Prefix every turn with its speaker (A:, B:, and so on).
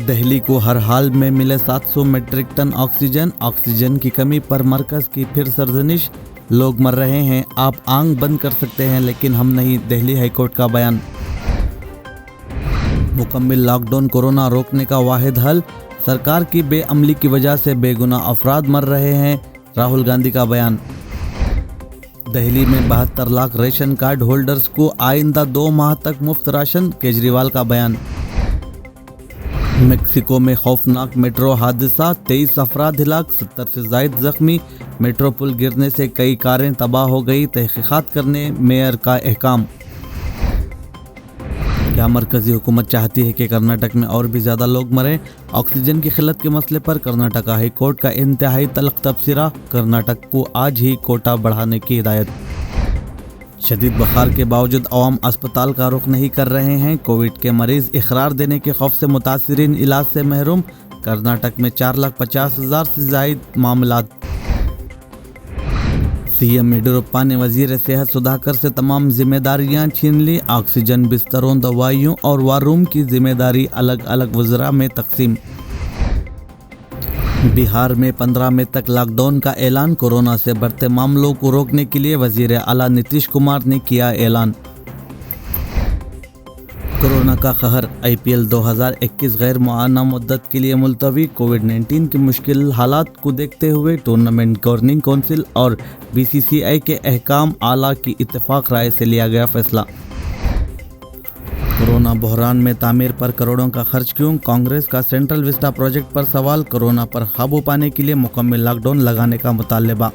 A: दिल्ली को हर हाल में मिले 700 मीट्रिक टन ऑक्सीजन की कमी पर मरकज की फिर सरजनिश। लोग मर रहे हैं, आप आंख बंद कर सकते हैं लेकिन हम नहीं, दिल्ली हाईकोर्ट का बयान। मुकम्मल लॉकडाउन कोरोना रोकने का वाहिद हल, सरकार की बेअमली की वजह से बेगुनाह अफराद मर रहे हैं, राहुल गांधी का बयान। दिल्ली में 72 लाख रेशन कार्ड होल्डर्स को आइंदा 2 माह तक मुफ्त राशन, केजरीवाल का बयान। मेक्सिको में खौफनाक मेट्रो हादसा, 23 अफराद हिलाक, 70 से जायद जख्मी। मेट्रो पुल गिरने से कई कारें तबाह हो गई, तहकीकात करने मेयर का अहकाम। क्या मरकजी हुकूमत चाहती है कि कर्नाटक में और भी ज़्यादा लोग मरें? ऑक्सीजन की किल्लत के मसले पर कर्नाटक हाई कोर्ट का इंतहाई तल्ख तबसरा, कर्नाटक को आज ही कोटा बढ़ाने की हिदायत। शदीद बुखार के बावजूद अवाम अस्पताल का रुख नहीं कर रहे हैं, कोविड के मरीज इकरार देने के खौफ से मुतासिरीन इलाज से महरूम। कर्नाटक में 4,50,000 से जायद मामलात। सीएम येडियुरप्पा ने वजीर सेहत सुधाकर से तमाम जिम्मेदारियां छीन ली, ऑक्सीजन, बिस्तरों, दवाइयों और वार रूम की जिम्मेदारी अलग अलग वज़रा में तकसीम। बिहार में 15 मई तक लॉकडाउन का ऐलान, कोरोना से बढ़ते मामलों को रोकने के लिए वजीर आला नीतीश कुमार ने किया ऐलान। कोरोना का कहर, IPL 2021 गैर मुआयना मुद्दत के लिए मुलतवी, कोविड-19 की मुश्किल हालात को देखते हुए टूर्नामेंट गवर्निंग काउंसिल और BCCI के अहकाम आला की इत्तेफाक राय से लिया गया फैसला। कोरोना बहरान में तामीर पर करोड़ों का खर्च क्यों? कांग्रेस का सेंट्रल विस्टा प्रोजेक्ट पर सवाल, कोरोना पर काबू पाने के लिए मुकम्मल लॉकडाउन लगाने का मुतालबा।